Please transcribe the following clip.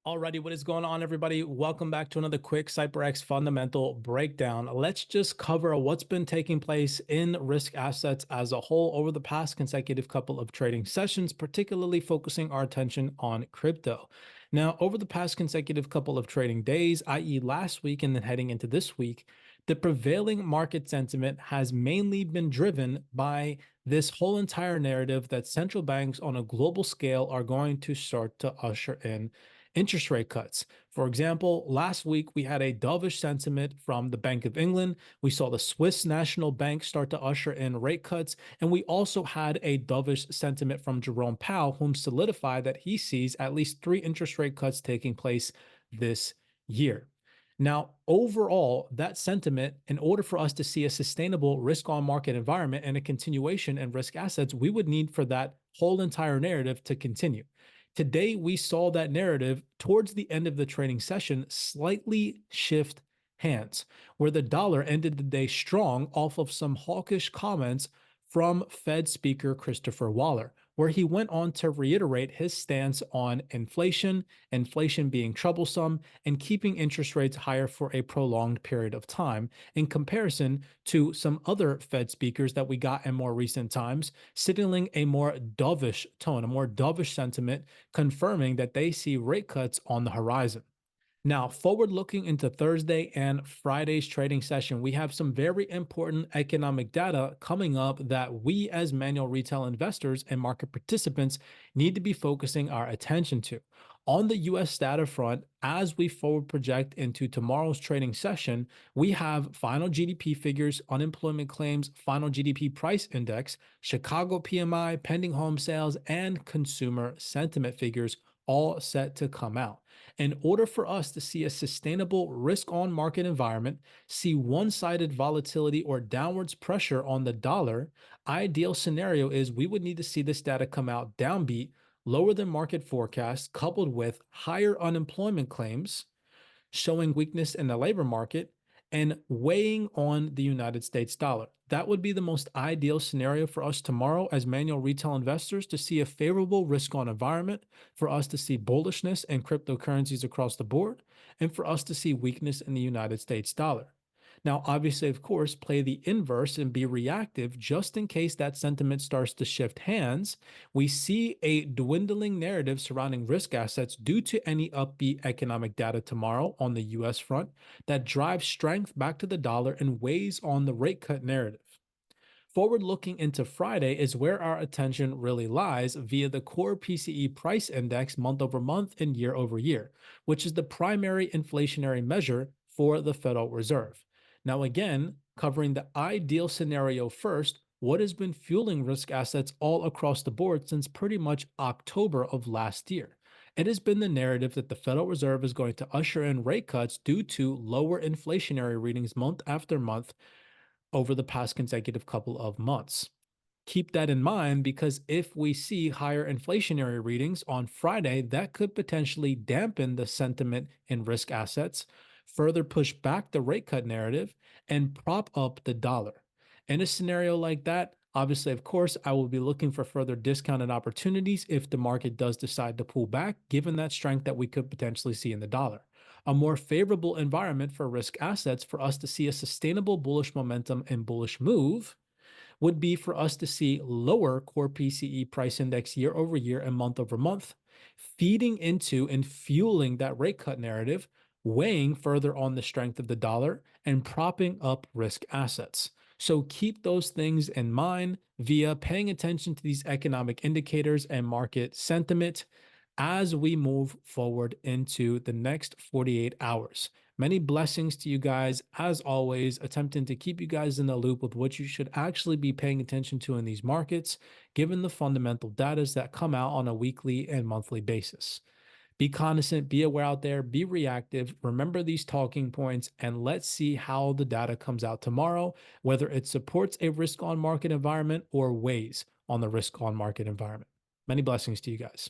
Alrighty, what is going on, everybody? Welcome back to another quick CYPRX fundamental breakdown. Let's just cover what's been taking place in risk assets as a whole over the past consecutive couple of trading sessions, particularly focusing our attention on crypto. Now, over the past consecutive couple of trading days, i.e. last week and then heading into this week, the prevailing market sentiment has mainly been driven by this whole entire narrative that central banks on a global scale are going to start to usher in interest rate cuts. For example, last week we had a dovish sentiment from the Bank of England. We saw the Swiss National Bank start to usher in rate cuts, and we also had a dovish sentiment from Jerome Powell, whom solidified that he sees at least 3 interest rate cuts taking place this year. Now, overall, that sentiment, in order for us to see a sustainable risk on market environment and a continuation in risk assets, we would need for that whole entire narrative to continue. Today, we saw that narrative towards the end of the trading session slightly shift hands, where the dollar ended the day strong off of some hawkish comments from Fed Speaker Christopher Waller, where he went on to reiterate his stance on inflation being troublesome, and keeping interest rates higher for a prolonged period of time, in comparison to some other Fed speakers that we got in more recent times, signaling a more dovish tone, a more dovish sentiment, confirming that they see rate cuts on the horizon. Now, forward looking into Thursday and Friday's trading session, we have some very important economic data coming up that we as manual retail investors and market participants need to be focusing our attention to. On the US data front, as we forward project into tomorrow's trading session, we have final GDP figures, unemployment claims, final GDP price index, Chicago PMI, pending home sales, and consumer sentiment figures all set to come out. In order for us to see a sustainable risk on market environment, see one-sided volatility or downwards pressure on the dollar, ideal scenario is we would need to see this data come out downbeat, lower than market forecasts, coupled with higher unemployment claims, showing weakness in the labor market, and weighing on the United States dollar. That would be the most ideal scenario for us tomorrow as manual retail investors to see a favorable risk on environment, for us to see bullishness in cryptocurrencies across the board, and for us to see weakness in the United States dollar. Now, obviously, of course, play the inverse and be reactive just in case that sentiment starts to shift hands. We see a dwindling narrative surrounding risk assets due to any upbeat economic data tomorrow on the US front that drives strength back to the dollar and weighs on the rate cut narrative. Forward looking into Friday is where our attention really lies via the core PCE price index month over month and year over year, which is the primary inflationary measure for the Federal Reserve. Now, again, covering the ideal scenario first, what has been fueling risk assets all across the board since pretty much October of last year? It has been the narrative that the Federal Reserve is going to usher in rate cuts due to lower inflationary readings month after month over the past consecutive couple of months. Keep that in mind, because if we see higher inflationary readings on Friday, that could potentially dampen the sentiment in risk assets, further push back the rate cut narrative, and prop up the dollar. In a scenario like that, obviously, of course, I will be looking for further discounted opportunities if the market does decide to pull back, given that strength that we could potentially see in the dollar. A more favorable environment for risk assets for us to see a sustainable bullish momentum and bullish move would be for us to see lower core PCE price index year over year and month over month, feeding into and fueling that rate cut narrative, weighing further on the strength of the dollar and propping up risk assets. So keep those things in mind via paying attention to these economic indicators and market sentiment as we move forward into the next 48 hours. Many blessings to you guys, as always, attempting to keep you guys in the loop with what you should actually be paying attention to in these markets, given the fundamental data that come out on a weekly and monthly basis. Be cognizant, be aware out there, be reactive, remember these talking points, and let's see how the data comes out tomorrow, whether it supports a risk on market environment or weighs on the risk on market environment. Many blessings to you guys.